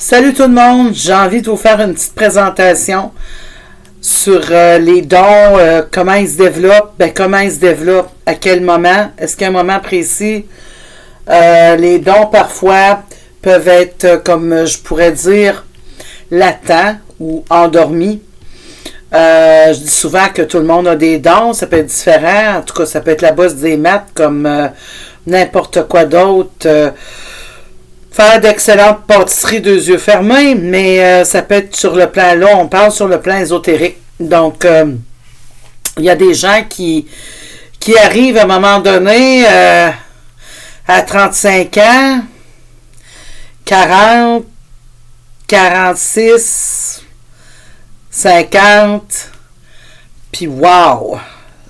Salut tout le monde, j'ai envie de vous faire une petite présentation sur les dons, comment ils se développent, comment ils se développent, à quel moment, est-ce qu'à un moment précis, les dons parfois peuvent être, comme je pourrais dire, latents ou endormis. Je dis souvent que tout le monde a des dons, ça peut être différent, en tout cas ça peut être la bosse des maths comme n'importe quoi d'autre. Faire d'excellentes pâtisseries deux yeux fermés, mais ça peut être sur le plan, là on parle sur le plan ésotérique. Donc, il y a des gens qui arrivent à un moment donné à 35 ans, 40, 46, 50, puis wow!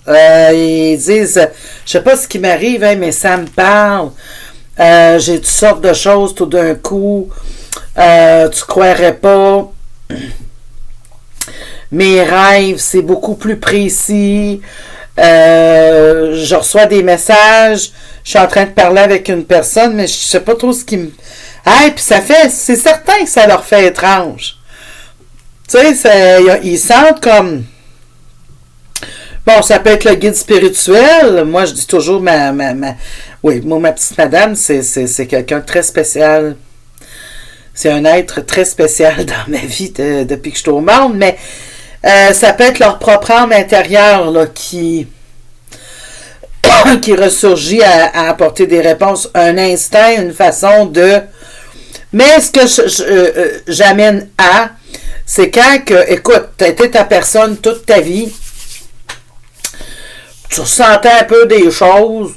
Ils disent, je sais pas ce qui m'arrive, hein, mais ça me parle. J'ai toutes sortes de choses tout d'un coup. Tu croirais pas. Mes rêves, c'est beaucoup plus précis. Je reçois des messages. Je suis en train de parler avec une personne, mais je sais pas trop ce qui me... Ah, puis c'est certain que ça leur fait étrange. Tu sais, ils sentent comme... Bon, ça peut être le guide spirituel. Moi, je dis toujours oui, moi, ma petite madame, c'est quelqu'un de très spécial. C'est un être très spécial dans ma vie depuis que je suis au monde, mais ça peut être leur propre âme intérieure là, qui ressurgit à apporter des réponses. Un instinct, une façon de... Mais ce que j'amène à, c'est quand que, écoute, tu as été ta personne toute ta vie, tu ressentais un peu des choses,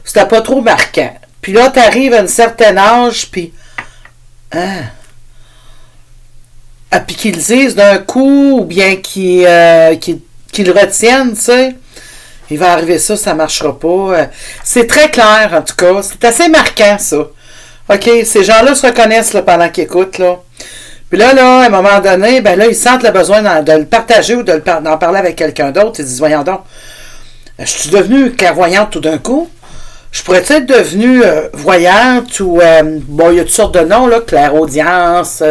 c'était pas trop marquant. Puis là, tu arrives à un certain âge, puis... Hein? Ah, puis qu'ils le disent d'un coup, ou bien qu'ils le retiennent, tu sais. Il va arriver ça marchera pas. C'est très clair, en tout cas. C'est assez marquant, ça. OK, ces gens-là se reconnaissent là, pendant qu'ils écoutent, là. Puis là, à un moment donné, ben là, ils sentent le besoin de le partager ou d'en parler avec quelqu'un d'autre. Ils disent, voyons donc, je suis devenue clairvoyante tout d'un coup. Je pourrais être devenue voyante ou, bon, il y a toutes sortes de noms, là, clairaudience,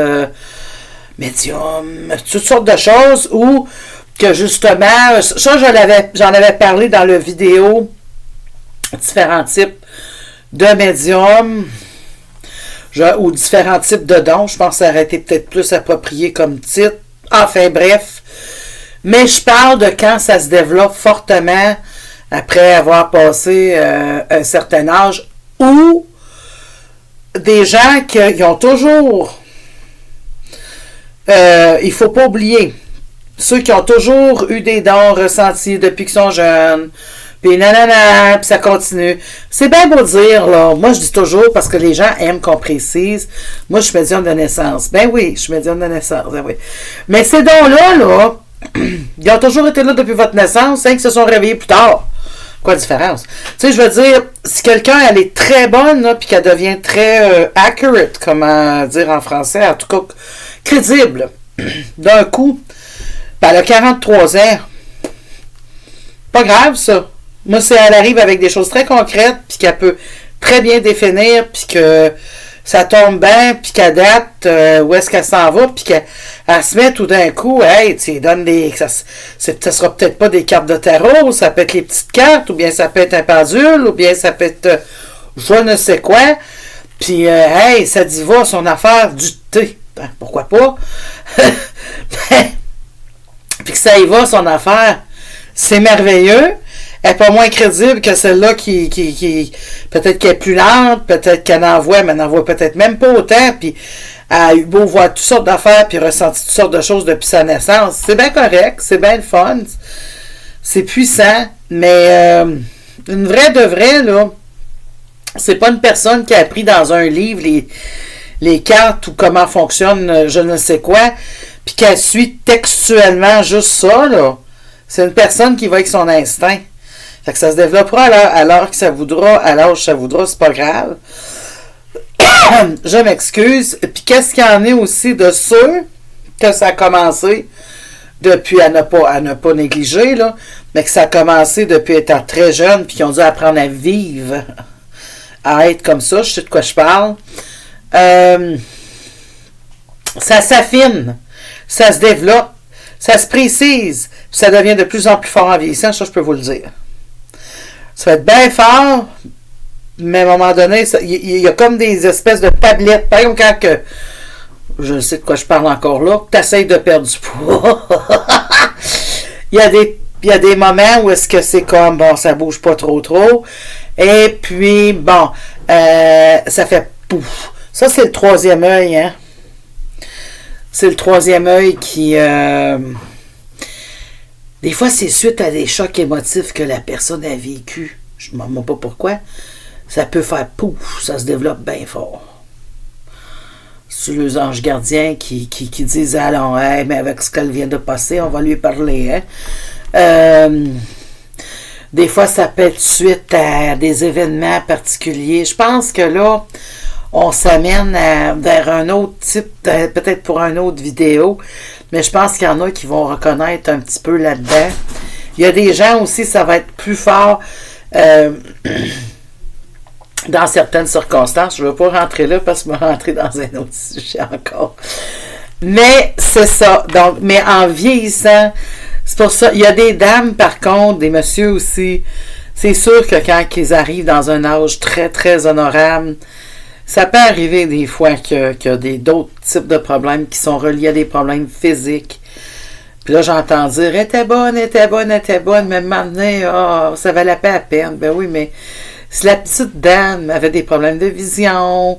médium, toutes sortes de choses, ou que justement, ça, j'en avais parlé dans la vidéo, différents types de médiums, ou différents types de dons. Je pense que ça aurait été peut-être plus approprié comme titre. Enfin, bref. Mais je parle de quand ça se développe fortement après avoir passé un certain âge, ou des gens qui ont toujours... il faut pas oublier, ceux qui ont toujours eu des dons ressentis depuis qu'ils sont jeunes, puis nanana, puis ça continue. C'est bien beau dire, là. Moi, je dis toujours, parce que les gens aiment qu'on précise, moi, je suis médium de naissance. Ben oui, je suis médium de naissance, ben oui. Mais ces dons-là, ils ont toujours été là depuis votre naissance, hein, qu'ils se sont réveillés plus tard. Quoi la différence? Tu sais, je veux dire, si quelqu'un, elle est très bonne, là, puis qu'elle devient très accurate, comment dire en français, en tout cas, crédible, d'un coup, ben, elle a 43 ans. Pas grave, ça. Moi, si elle arrive avec des choses très concrètes, puis qu'elle peut très bien définir, puis que ça tombe bien, puis qu'elle date où est-ce qu'elle s'en va, puis qu'elle se met tout d'un coup, hey, tu sais, donne des... Ça sera peut-être pas des cartes de tarot, ça peut être les petites cartes, ou bien ça peut être un pendule, ou bien ça peut être je ne sais quoi, puis hey, ça dit va son affaire du thé. Ben, pourquoi pas? Puis que ça y va son affaire. C'est merveilleux. Elle n'est pas moins crédible que celle-là qui peut-être qu'elle est plus lente, peut-être qu'elle en voit, mais elle n'en voit peut-être même pas autant, puis elle a eu beau voir toutes sortes d'affaires, puis ressenti toutes sortes de choses depuis sa naissance. C'est bien correct, c'est bien le fun, c'est puissant, mais une vraie de vraie, là, c'est pas une personne qui a appris dans un livre les cartes ou comment fonctionne je ne sais quoi, puis qu'elle suit textuellement juste ça, là. C'est une personne qui va avec son instinct. Fait que ça se développera à l'heure que ça voudra, à l'âge que ça voudra, c'est pas grave. Je m'excuse. Puis qu'est-ce qu'il y en est aussi de ceux que ça a commencé depuis, à ne pas négliger, là, mais que ça a commencé depuis étant très jeune, puis qui ont dû apprendre à vivre, à être comme ça, je sais de quoi je parle. ça s'affine, ça se développe, ça se précise, puis ça devient de plus en plus fort en vieillissant, ça je peux vous le dire. Ça va être bien fort, mais à un moment donné, il y a comme des espèces de tablettes. Par exemple, quand que, je sais de quoi je parle encore là, tu essaies de perdre du poids. il y a des moments où est-ce que c'est comme, bon, ça bouge pas trop. Et puis, bon, ça fait pouf. Ça, c'est le troisième œil, hein. C'est le troisième œil qui... des fois, c'est suite à des chocs émotifs que la personne a vécu. Je ne me demande pas pourquoi. Ça peut faire pouf, ça se développe bien fort. C'est les anges gardiens qui disent allons, hey, mais avec ce qu'elle vient de passer, on va lui parler. Hein? Des fois, ça peut être suite à des événements particuliers. Je pense que là, on s'amène vers un autre type, peut-être pour une autre vidéo, mais je pense qu'il y en a qui vont reconnaître un petit peu là-dedans. Il y a des gens aussi, ça va être plus fort dans certaines circonstances. Je ne veux pas rentrer là parce que je vais rentrer dans un autre sujet encore. Mais c'est ça. Donc, mais en vieillissant, c'est pour ça. Il y a des dames, par contre, des messieurs aussi. C'est sûr que quand ils arrivent dans un âge très, très honorable, ça peut arriver des fois qu'il y a d'autres types de problèmes qui sont reliés à des problèmes physiques. Puis là, j'entends dire, elle était bonne, mais maintenant, oh, ça valait pas la peine. Ben oui, mais si la petite dame avait des problèmes de vision,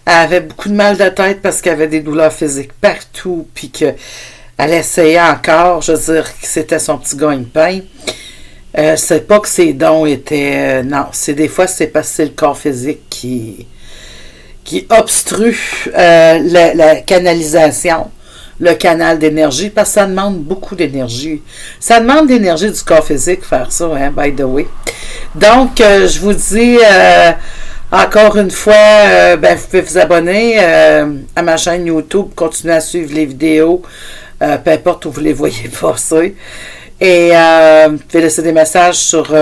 elle avait beaucoup de mal de tête parce qu'elle avait des douleurs physiques partout, puis qu'elle essayait encore, je veux dire, que c'était son petit gagne-pain. C'est pas que ses dons étaient... non, c'est des fois, c'est parce que c'est le corps physique qui obstrue la canalisation, le canal d'énergie, parce que ça demande beaucoup d'énergie. Ça demande d'énergie du corps physique, faire ça, hein, by the way. Donc, je vous dis encore une fois, vous pouvez vous abonner à ma chaîne YouTube, continuer à suivre les vidéos, peu importe où vous les voyez passer. Et vous pouvez laisser des messages sur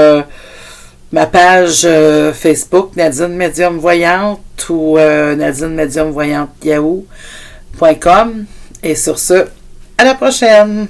ma page Facebook, Nadine Médium Voyante, ou Nadine Médium Voyante Yahoo.com. Et sur ce, à la prochaine!